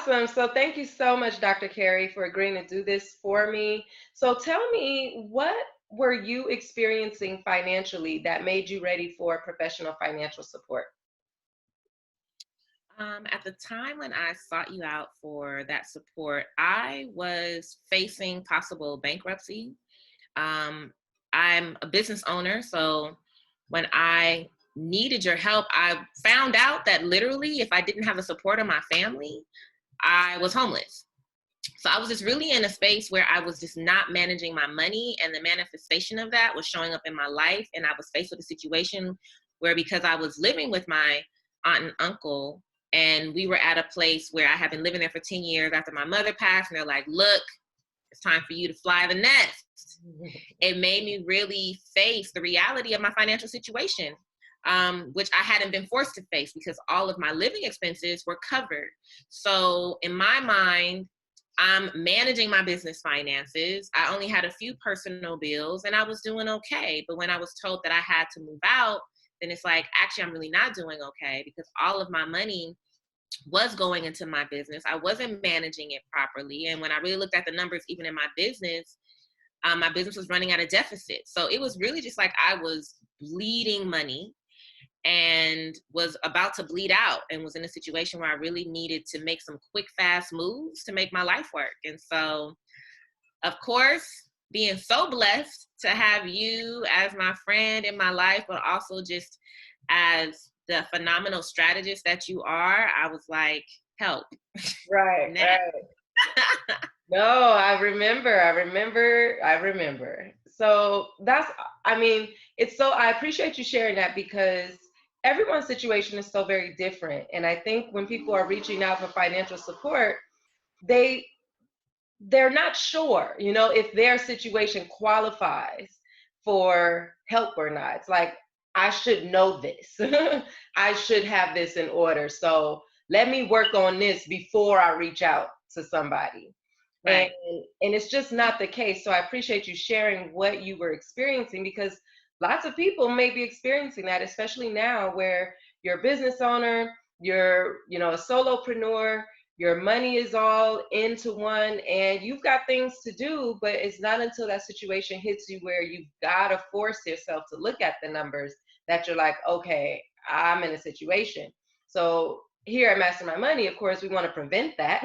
Awesome. So thank you so much, Dr. Kari, for agreeing to do this for me. So tell me, what were you experiencing financially that made you ready for professional financial support? At the time when I sought you out for that support, I was facing possible bankruptcy. Um, I'm a business owner, so when I needed your help, I found out that literally, if I didn't have the support of my family, I was homeless. So I was just really in a space where I was just not managing my money, and the manifestation of that was showing up in my life. And I was faced with a situation where, because I was living with my aunt and uncle, and we were at a place where I had been living there for 10 years after my mother passed, and they're like, look, it's time for you to fly the nest. It made me really face the reality of my financial situation, which I hadn't been forced to face because all of my living expenses were covered. So in my mind, I'm managing my business finances. I only had a few personal bills and I was doing okay. But when I was told that I had to move out, then it's like, actually, I'm really not doing okay because all of my money was going into my business. I wasn't managing it properly. And when I really looked at the numbers, even in my business was running at a deficit. So it was really just like I was bleeding money and was about to bleed out and was in a situation where I really needed to make some quick, fast moves to make my life work. And so, of course, being so blessed to have you as my friend in my life, but also just as the phenomenal strategist that you are, I was like, help. Right, Now. right. No, I remember. So I mean, I appreciate you sharing that because everyone's situation is so very different. And I think when people are reaching out for financial support, they they're not sure, if their situation qualifies for help or not. It's like, I should know this. I should have this in order. So let me work on this before I reach out to somebody. And Right. and it's just not the case. So I appreciate you sharing what you were experiencing because lots of people may be experiencing that, especially now where you're a business owner, you're, a solopreneur, your money is all into one and you've got things to do, but it's not until that situation hits you where you've got to force yourself to look at the numbers that you're like, okay, I'm in a situation. So here at Master My Money, of course, we want to prevent that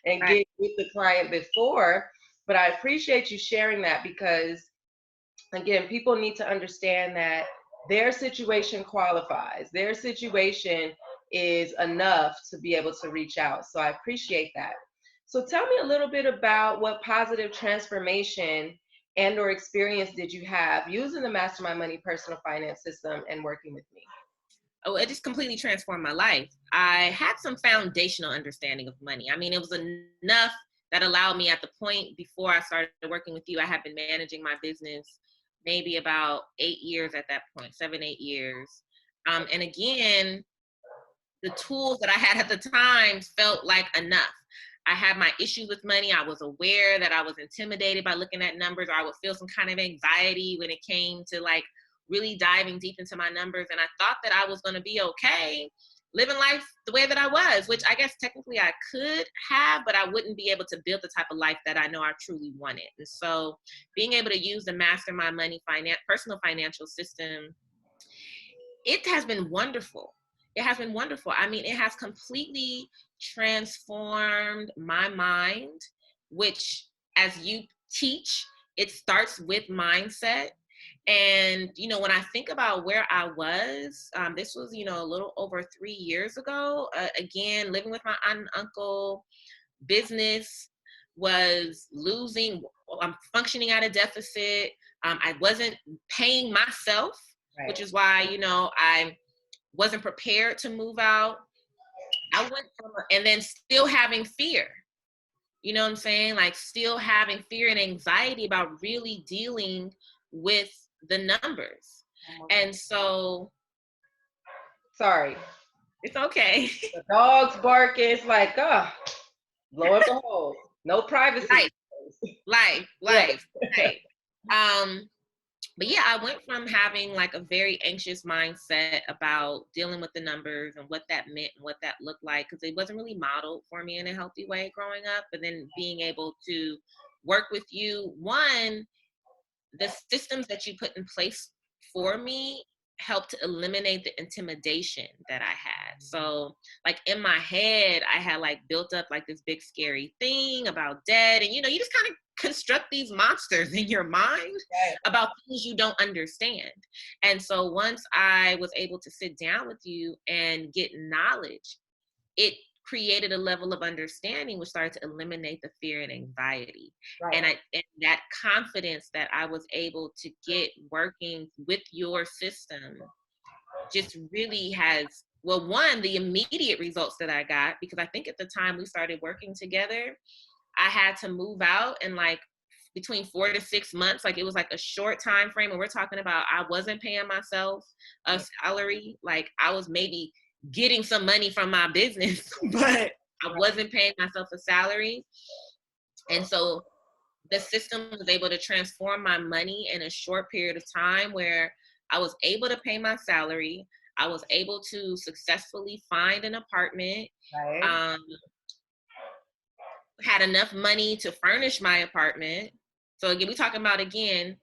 and Right. get with the client before. But I appreciate you sharing that because, again, people need to understand that their situation qualifies. Their situation is enough to be able to reach out. So I appreciate that. So tell me a little bit about what positive transformation and or experience did you have using the Mastermind Money personal finance system and working with me? Oh, it just completely transformed my life. I had some foundational understanding of money. I mean, it was enough that allowed me, at the point before I started working with you, I had been managing my business maybe about 8 years at that point, 7, 8 years. And again, the tools that I had at the time felt like enough. I had my issues with money. I was aware that I was intimidated by looking at numbers, or I would feel some kind of anxiety when it came to like really diving deep into my numbers. And I thought that I was going to be okay living life the way that I was, which I guess technically I could have, but I wouldn't be able to build the type of life that I know I truly wanted. And so being able to use the Master My Money personal financial system, it has been wonderful. It has been wonderful. I mean, it has completely transformed my mind, which, as you teach, it starts with mindset. And, when I think about where I was, this was, a little over 3 years ago. Again, living with my aunt and uncle, business was losing, I'm functioning at a deficit. I wasn't paying myself, which Right. is why, I wasn't prepared to move out. I went from, and then still having fear, you know what I'm saying? Like still having fear and anxiety about really dealing with the numbers. And so Sorry. it's okay. The dog's barking. It's like, oh, lo and behold, no privacy. life, life, Right. life, right. Um, But yeah, I went from having like a very anxious mindset about dealing with the numbers and what that meant and what that looked like, because it wasn't really modeled for me in a healthy way growing up. But then being able to work with you, one, the systems that you put in place for me helped to eliminate the intimidation that I had. So like in my head, I had like built up like this big scary thing about debt. And you know, you just kind of construct these monsters in your mind about things you don't understand. And so once I was able to sit down with you and get knowledge, it created a level of understanding which started to eliminate the fear and anxiety. Right. And that confidence that I was able to get working with your system just really has, well, one, the immediate results that I got, because I think at the time we started working together, I had to move out in like between 4 to 6 months. Like it was like a short time frame, and we're talking about I wasn't paying myself a salary. Like I was maybe getting some money from my business, but I wasn't paying myself a salary. And so the system was able to transform my money in a short period of time where I was able to pay my salary. I was able to successfully find an apartment. Right. Had enough money to furnish my apartment. So again, we talking about again,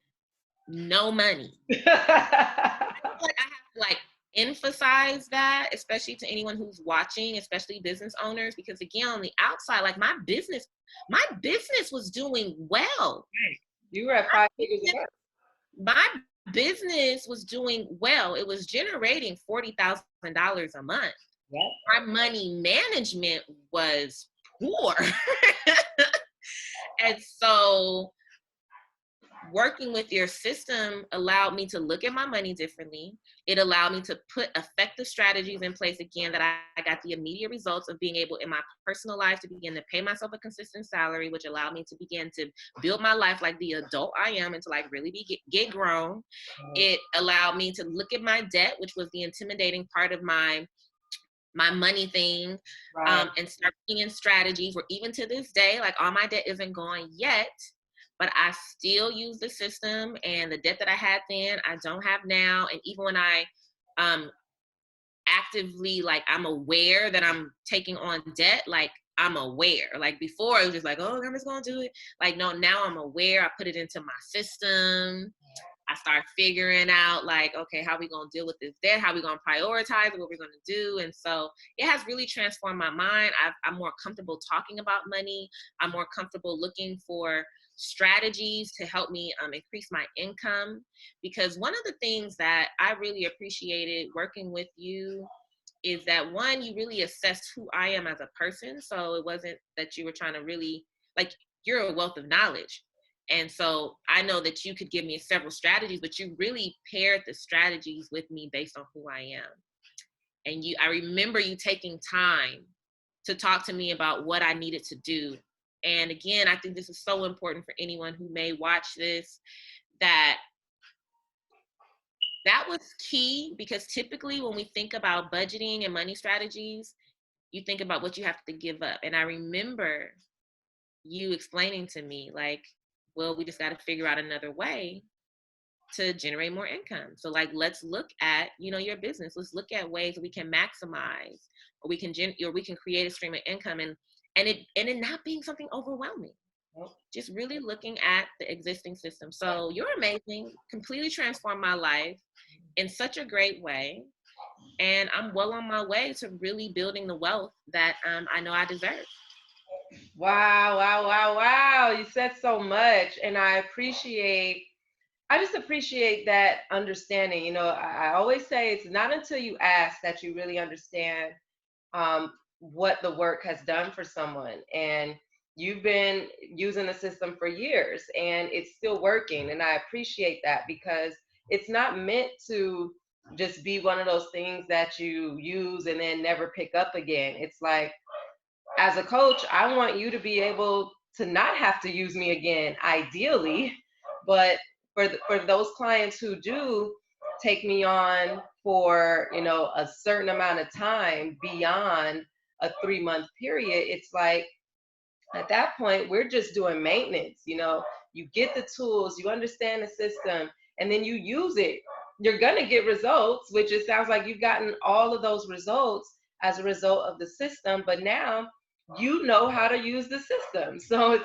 no money. Like I have to like emphasize that, especially to anyone who's watching, especially business owners, because again, on the outside, like my business was doing well. You were at 5 figures a month. My business was doing well. It was generating $40,000 a month. Yep. My money management was poor. And so working with your system allowed me to look at my money differently. It allowed me to put effective strategies in place again that I got the immediate results of being able in my personal life to begin to pay myself a consistent salary, which allowed me to begin to build my life like the adult I am and to like really get grown. It allowed me to look at my debt, which was the intimidating part of my money thing, and start looking in strategies where even to this day, like all my debt isn't gone yet, but I still use the system, and the debt that I had then, I don't have now. And even when I actively, like I'm aware that I'm taking on debt, like I'm aware. Like before it was just like, oh, I'm just gonna do it. Like no, now I'm aware. I put it into my system. I start figuring out like, okay, how are we going to deal with this debt? How are we going to prioritize what we're going to do? And so it has really transformed my mind. I'm more comfortable talking about money. I'm more comfortable looking for strategies to help me increase my income. Because one of the things that I really appreciated working with you is that one, you really assessed who I am as a person. So it wasn't that you were trying to really, like, you're a wealth of knowledge. And so I know that you could give me several strategies, but you really paired the strategies with me based on who I am. And I remember you taking time to talk to me about what I needed to do. And again, I think this is so important for anyone who may watch this, that was key, because typically when we think about budgeting and money strategies, you think about what you have to give up. And I remember you explaining to me like, well, we just got to figure out another way to generate more income. So like, let's look at, your business. Let's look at ways that we can maximize, or we can create a stream of income, and it not being something overwhelming. Just really looking at the existing system. So you're amazing, completely transformed my life in such a great way. And I'm well on my way to really building the wealth that I know I deserve. Wow, wow, wow, wow. You said so much. And I just appreciate that understanding. I always say it's not until you ask that you really understand what the work has done for someone. And you've been using the system for years and it's still working. And I appreciate that, because it's not meant to just be one of those things that you use and then never pick up again. It's like, as a coach, I want you to be able to not have to use me again, ideally. But for those clients who do take me on for a certain amount of time beyond a 3-month period, it's like at that point we're just doing maintenance. You get the tools, you understand the system, and then you use it, you're going to get results, which it sounds like you've gotten all of those results as a result of the system. But now you know how to use the system. So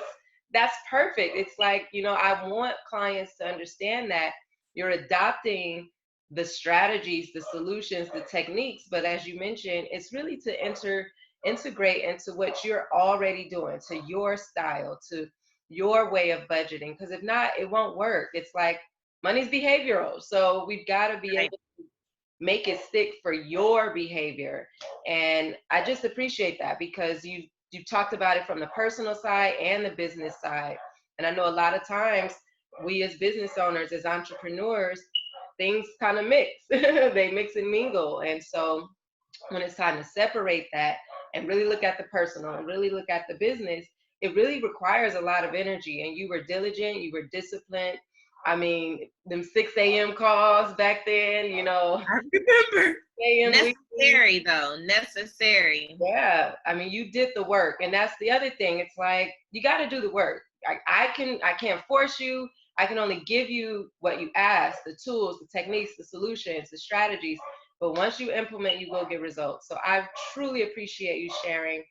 that's perfect. It's like, I want clients to understand that you're adopting the strategies, the solutions, the techniques, but as you mentioned, it's really to integrate into what you're already doing, to your style, to your way of budgeting. Because if not, it won't work. It's like money's behavioral. So we've got to be Right. able to make it stick for your behavior. And I just appreciate that because you talked about it from the personal side and the business side. And I know a lot of times we as business owners, as entrepreneurs, things kind of mix. They mix and mingle. And so when it's time to separate that and really look at the personal and really look at the business, it really requires a lot of energy. And you were diligent, you were disciplined. I mean, them 6 a.m. calls back then, I remember. 6 a.m. weekly. Necessary though, necessary. Yeah, I mean, you did the work, and that's the other thing. It's like you got to do the work. I can't force you. I can only give you what you ask, the tools, the techniques, the solutions, the strategies. But once you implement, you will get results. So I truly appreciate you sharing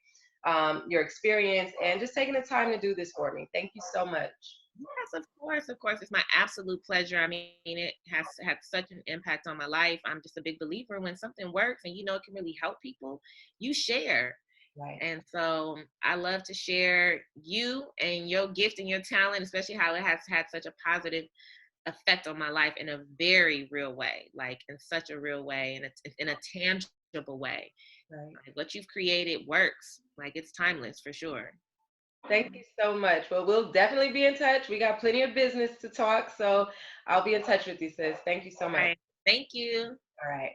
your experience and just taking the time to do this for me. Thank you so much. Yes, of course. It's my absolute pleasure. I mean, it has had such an impact on my life. I'm just a big believer when something works and you know it can really help people, you share. Right. And so I love to share you and your gift and your talent, especially how it has had such a positive effect on my life in a very real way, like in such a real way, and it's in a tangible way. Right. Like what you've created works. Like it's timeless for sure. Thank you so much. Well, we'll definitely be in touch. We got plenty of business to talk, so I'll be in touch with you, sis. Thank you so All much. right. Thank you. All right.